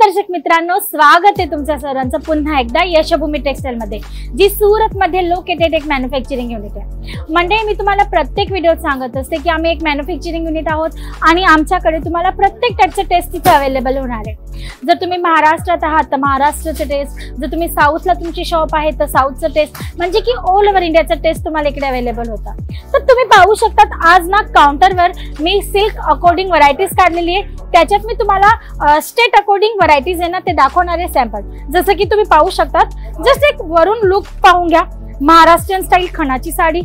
दर्शक मित्रांनो, स्वागत आहे तुमच्या सर्वांचं पुन्हा एकदा यशोभूमी टेक्सटाईल मध्ये, जी सूरत मध्ये लोकेटेड एक मॅन्युफॅक्चरिंग युनिट आहे। म्हणजे मी तुम्हाला प्रत्येक व्हिडिओत सांगत असते की आम्ही एक मॅन्युफॅक्चरिंग युनिट आहोत आणि आमच्याकडे तुम्हाला प्रत्येक टाईपचे टेस्ट तिथे अवेलेबल होणार आहे। जर तुम्ही महाराष्ट्रात आहात तर महाराष्ट्राचे टेस्ट, जर तुम्ही साऊथला तुमची शॉप आहे तर साऊथचं टेस्ट, म्हणजे की ऑल ओव्हर इंडियाचा टेस्ट तुम्हाला इकडे अवेलेबल होता। तर तुम्ही पाहू शकतात आज ना काउंटरवर मी सिल्क अकॉर्डिंग व्हरायटीज काढलेली आहे। त्याच्यात मी तुम्हाला स्टेट अकॉर्डिंग व्हरायटीज आहे ना ते दाखवणारे सॅम्पल, जसं की तुम्ही पाहू शकतात। जस्ट एक वरून लुक पाहून घ्या, महाराष्ट्रीयन स्टाईल खणाची साडी।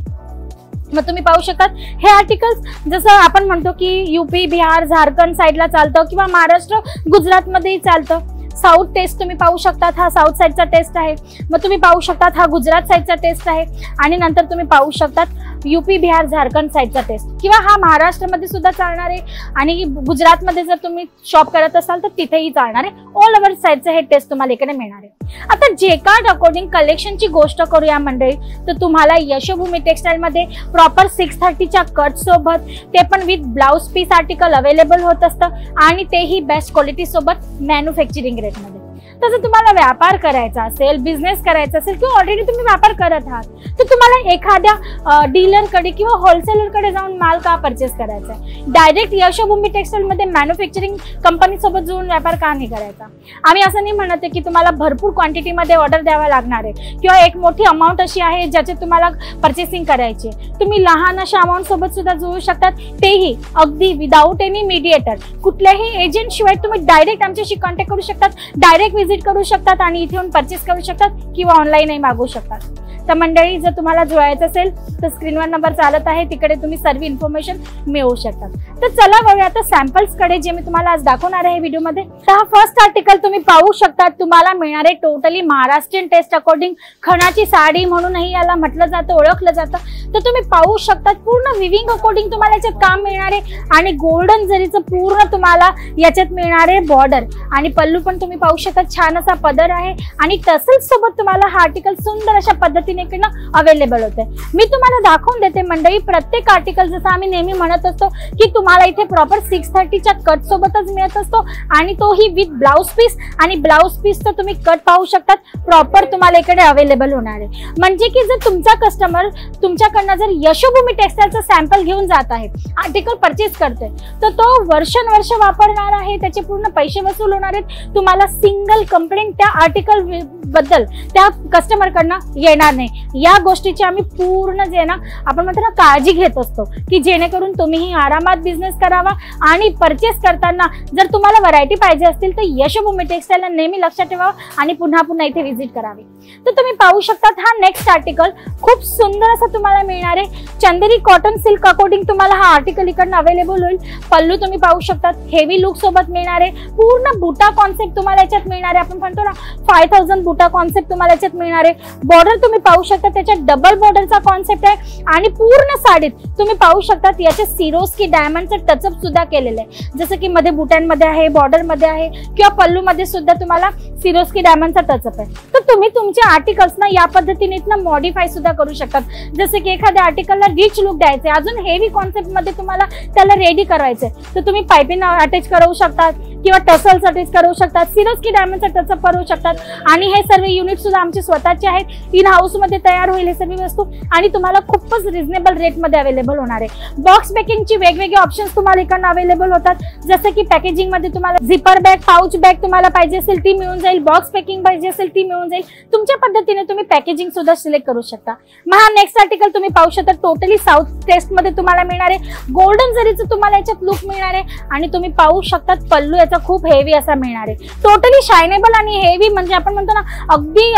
मग तुम्ही पाहू शकतात हे आर्टिकल्स जसं आपण म्हणतो की यूपी, बिहार, झारखंड साईडला चालतं किंवा महाराष्ट्र, गुजरात मध्येही चालतं। साऊथ टेस्ट तुम्ही पाहू शकतात, हा साऊथ साईडचा टेस्ट आहे। मग तुम्ही पाहू शकतात हा गुजरात साईडचा टेस्ट आहे आणि नंतर तुम्ही पाहू शकतात यूपी, बिहार, झारखंड साईडचा टेस्ट, किंवा हा महाराष्ट्रामध्ये सुद्धा चालणार आहे आणि गुजरातमध्ये जर तुम्ही शॉप करत असाल तर तिथेही चालणार आहे। ऑल ओव्हर साईडचे हे टेस्ट तुम्हाला इकडे मिळणार आहे। आता जे कार्ड अकॉर्डिंग कलेक्शनची गोष्ट करूया मंडळी, तर तुम्हाला यशोभूमी टेक्सटाईल मध्ये प्रॉपर 630च्या कट सोबत ते पण with blouse piece article available होत असतं आणि तेही बेस्ट क्वालिटी सोबत मॅन्युफॅक्चरिंग रेट मध्ये। तसं तुम्हाला व्यापार करायचा असेल, बिझनेस करायचा असेल किंवा ऑलरेडी तुम्ही व्यापार करत आहात तर तुम्हाला एखाद्या डीलरकडे किंवा होलसेलरकडे जाऊन माल का परचेस करायचा आहे, डायरेक्ट यशोभूमी टेक्सटाईल मध्ये मॅन्युफॅक्चरिंग कंपनी सोबत जोडून व्यापार का नाही करायचा। आम्ही असं नाही म्हणत की तुम्हाला भरपूर क्वांटिटीमध्ये ऑर्डर द्यावा लागणार आहे किंवा एक मोठी अमाऊंट अशी आहे ज्याचे तुम्हाला परचेसिंग करायची, तुम्ही लहान अशा अमाऊंट सोबत सुद्धा जोडू शकतात, तेही अगदी विदाउट एनी मीडिएटर, कुठल्याही एजंट शिवाय तुम्ही डायरेक्ट आमच्याशी कॉन्टॅक्ट करू शकतात, डायरेक्ट विजिट करू शकतात आणि इथे येऊन परचेस करू शकतात किंवा ऑनलाईनही मागवू शकतात। तर मंडळी जर तुम्हाला जुळायचं असेल तर स्क्रीनवर नंबर चालत आहे, तिकडे तुम्ही सर्व इन्फॉर्मेशन मिळवू शकतात। तर चला बघूया आता सॅम्पल्स कडे, जे मी तुम्हाला आज दाखवणार आहे व्हिडिओमध्ये। तर हा फर्स्ट आर्टिकल तुम्ही पाहू शकता, तुम्हाला मिळणार आहे टोटली महाराष्ट्रीयन टेस्ट अकॉर्डिंग खणाची साडी म्हणूनही याला म्हटलं जातं, ओळखलं जातं। तर तुम्ही पाहू शकता पूर्ण विविंग अकॉर्डिंग तुम्हाला याच्यात काम मिळणार आहे आणि गोल्डन जरीचं पूर्ण तुम्हाला याच्यात मिळणार आहे बॉर्डर आणि पल्लू पण तुम्ही पाहू शकता, छान असा पदर आहे आणि टसल्स सोबत तुम्हाला हा आर्टिकल सुंदर अशा पद्धतीने अवेलेबल होते। मी तुम्हाला दाखवून देते मंडळी, प्रत्येक आर्टिकल जसं आम्ही नेहमी म्हणत असतो की तुम्हाला इथे प्रॉपर 630च्या कट सोबतच मिळत असतो आणि तोही विथ ब्लाउज पीस, आणि ब्लाउज पीस तर तुम्ही कट पाहू शकतात प्रॉपर तुम्हाला इकडे अवेलेबल होणार आहे। म्हणजे की जर तुमचा कस्टमर तुमच्याकडनं जर यशोभूमी टेक्सटाईलचा सॅम्पल घेऊन जात आहे, आर्टिकल परचेस करतोय, तर तो वर्षानुवर्ष वापरणार आहे, त्याचे पूर्ण पैसे वसूल होणार आहेत। तुम्हाला सिंगल कंप्लेंट त्या आर्टिकल बद्दल त्या कस्टमर कडनं येणार नाही। या गोष्टीची आम्ही पूर्ण जे ना आपण म्हणतो ना काळजी घेत असतो की जेणेकरून तुम्हीही आरामात बिझनेस करावा आणि परचेस करताना जर तुम्हाला व्हरायटी पाहिजे असतील तर यशोभूमी टेक्सटाईलला नेहमी लक्षात ठेवावं आणि पुन्हा पुन्हा इथे व्हिजिट करावी। तर तुम्ही पाहू शकता हा नेक्स्ट आर्टिकल खूप सुंदर असं तुम्हाला मिळणार आहे, चंदेरी कॉटन सिल्क अकॉर्डिंग तुम्हाला हा आर्टिकल इकडनं अवेलेबल होईल। पल्लू तुम्ही पाहू शकता हेवी लुक सोबत मिळणार आहे, पूर्ण बुटा कॉन्सेप्ट तुम्हाला याच्यात मिळणार आहे। आपण म्हणतो ना 5000 बुटा कॉन्सेप्ट तुम्हाला याच्यात मिळणार आहे। बॉर्डर तुम्ही पाहू शकता त्याच्यात डबल बॉर्डरचा कॉन्सेप्ट आहे आणि पूर्ण साडीत तुम्ही पाहू शकता याचे सिरोस्की डायमंडचं टचअप सुद्धा केलेलं आहे, जसं की मध्ये बुटांमध्ये आहे, बॉर्डर मध्ये आहे किंवा पल्लू मध्ये सुद्धा तुम्हाला सिरोस्की डायमंडचा टचअप आहे। तर तुम्ही तुमचे आर्टिकल्स ना या पद्धतीने मॉडिफाय सुद्धा करू शकतात, जसं की एखाद्या आर्टिकलला रिच लुक द्यायचे, अजून हेवी कॉन्सेप्ट मध्ये तुम्हाला त्याला रेडी करायचंय तर तुम्ही पाइपिंग अटॅच करू शकतात किंवा टसल्स अटॅच करू शकतात, सिरोस्की डायमंडचा टचअप करू शकतात आणि हे सर्व युनिट सुद्धा आमचे स्वतःचे आहेत, इन हाऊस मध्ये तयार होईल हे सर्व वस्तू आणि तुम्हाला खूपच रिझनेबल रेट मध्ये अवेलेबल होणार आहे। बॉक्स पॅकिंगची वेगवेगळे ऑप्शन्स तुम्हाला इकडनं अवेलेबल होतात, जसं की पॅकेजिंग मध्ये तुम्हाला झिपर बॅग, पाउच बॅग तुम्हाला पाहिजे असेल ती मिळून जाईल, बॉक्स पॅकिंग पाहिजे असेल ती मिळून जाईल, तुमच्या पद्धतीने तुम्ही पॅकेजिंग सुद्धा सिलेक्ट करू शकता। मग हा नेक्स्ट आर्टिकल तुम्ही पाहू शकता टोटली साऊथ टेस्ट मध्ये तुम्हाला मिळणार आहे, गोल्डन जरीचं तुम्हाला याच्यात लुक मिळणार आहे आणि तुम्ही पाहू शकता पल्लू याचा खूप हेवी असा मिळणार आहे, टोटली शायनेबल आणि हेवी, म्हणजे आपण म्हणतो ना अगदी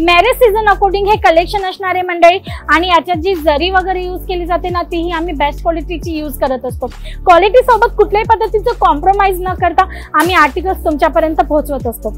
मॅरेज सीझन अकॉर्डिंग हे कलेक्शन असणार आहे मंडळी। आणि याच्यात जी जरी वगैरे यूज केली जाते ना तीही आम्ही बेस्ट क्वालिटीची यूज करत असतो, क्वालिटी सोबत कुठल्याही पद्धतीचं कॉम्प्रोमाइज न करता आम्ही आर्टिकल्स तुमच्यापर्यंत पोहोचवत असतो।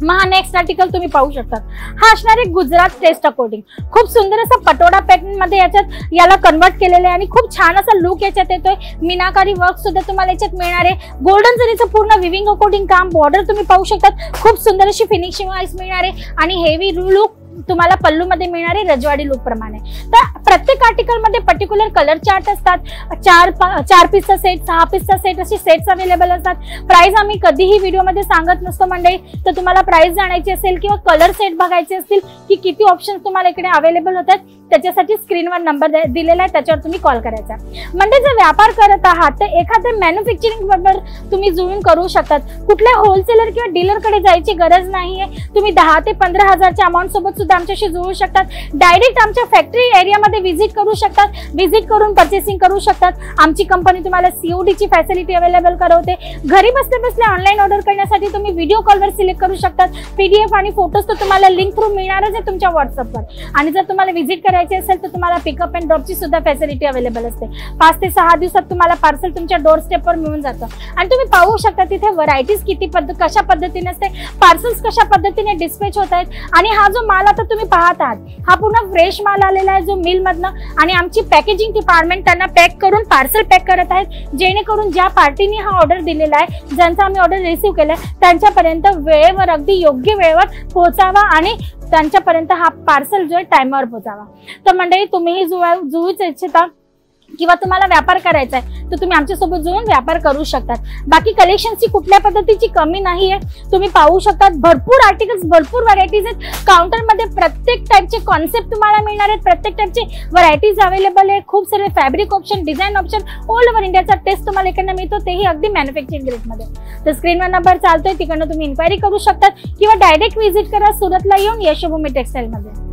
मग हा नेक्स्ट आर्टिकल तुम्ही पाहू शकता, हा असणार आहे गुजरात टेस्ट अकॉर्डिंग, खूप सुंदर असा पटोडा पॅटर्न मध्ये याच्यात याला कन्वर्ट केलेलं आहे आणि खूप छान असा लुक याच्यात येतोय, मीनाकारी वर्क सुद्धा तुम्हाला याच्यात मिळणार आहे, गोल्डन जरीचं पूर्ण विविंग अकॉर्डिंग काम, बॉर्डर तुम्ही पाहू शकता खूप सुंदर अशी फिनिशिंग वाईज मिळणार आहे आणि हेवी लुक तुम्हाला पल्लू मध्ये मिळणारे रजवाडी लुक प्रमाणे। तर प्रत्येक आर्टिकल मध्ये पर्टिक्युलर कलर चार्ट असतात, 4 पीसचा सेट, 6 पीसचा सेट असे सेट्स अवेलेबल असतात। प्राइस आम्ही कधीही व्हिडिओ मध्ये सांगत नसतो मंडळी, तर तुम्हाला प्राइस जाणायची असेल किंवा कलर सेट बघायचे असतील की किती ऑप्शन्स तुम्हाला इकडे अवेलेबल होतात, त्याच्यासाठी स्क्रीनवर नंबर दिलेला आहे, त्याच्यावर तुम्ही कॉल करायचा। म्हणजे जर व्यापार करत आहात तर एखाद्या मॅन्युफॅक्चरिंग बरोबर तुम्ही जुळून करू शकतात। कुठल्या होलसेलर किंवा डीलर कडे जायची गरज नाहीये, तुम्ही 10 ते 15 हजारच्या अमाउंट सोबत सुद्धा आमच्याशी जुळू शकतात। डायरेक्ट आमच्या फॅक्टरी एरियामध्ये व्हिजिट करू शकतात, व्हिजिट करून परचेसिंग करू शकतात। आमची कंपनी तुम्हाला COD ची फॅसिलिटी अवेलेबल करवते। घरी बसल्या बसल्या ऑनलाईन ऑर्डर करण्यासाठी तुम्ही व्हिडिओ कॉलवर सिलेक्ट करू शकतात। PDF आणि फोटोज तर तुम्हाला लिंक थ्रू मिळणारच आहे तुमच्या व्हॉट्सअपवर, आणि जर तुम्हाला व्हिजिट करायची असेल तर तुम्हाला पिकअप अँड ड्रॉपची सुद्धा फॅसिलिटी अवेलेबल असते। 5 ते 6 दिवसात तुम्हाला पार्सल तुमच्या डोर स्टेपवर मिळून जातं। आणि तुम्ही पाहू शकता तिथे व्हरायटीज किती कशा पद्धतीने असते, पार्सल्स कशा पद्धतीने डिस्पॅच होत आहेत। आणि हा जो माल आता तुम्ही पाहत आहात हा पूर्ण फ्रेश माल आलेला आहे जो मिल मधनं, आणि आमची पॅकेजिंग डिपार्टमेंट त्यांना पॅक करून पार्सल पॅक करत आहेत, जेणेकरून ज्या पार्टीने हा ऑर्डर दिलेला आहे, ज्यांचा आम्ही ऑर्डर रिसीव्ह केलाय त्यांच्यापर्यंत वेळेवर अगदी योग्य वेळेवर पोहोचावा आणि त्यांच्यापर्यंत हा पार्सल जो आहे टाइमवर पोहोचावा। तर मंडळी तुम्हीही जुळूच इच्छिता किंवा तुम्हाला व्यापार करायचा आहे तर तुम्ही आमच्यासोबत जुळून व्यापार करू शकतात। बाकी कलेक्शनची कुठल्या पद्धतीची कमी नाहीये, तुम्ही पाहू शकता भरपूर आर्टिकल्स, भरपूर व्हरायटीज आहेत। काउंटरमध्ये प्रत्येक टाइपचे कॉन्सेप्ट तुम्हाला मिळणार आहेत, प्रत्येक टाइपचे व्हरायटीज अवेलेबल आहे। खूप सारे fabric option, design option, all over इंडियाचा टेस्ट तुम्हाला इकडनं मिळतो, तेही अगदी मॅन्युफॅक्चरिंग रेटमध्ये। तर स्क्रीनवर नंबर चालतोय, तिकडनं तुम्ही इन्क्वायरी करू शकतात किंवा डायरेक्ट व्हिजिट करा सुरतला येऊन यशोभूमी टेक्सटाईल मध्ये।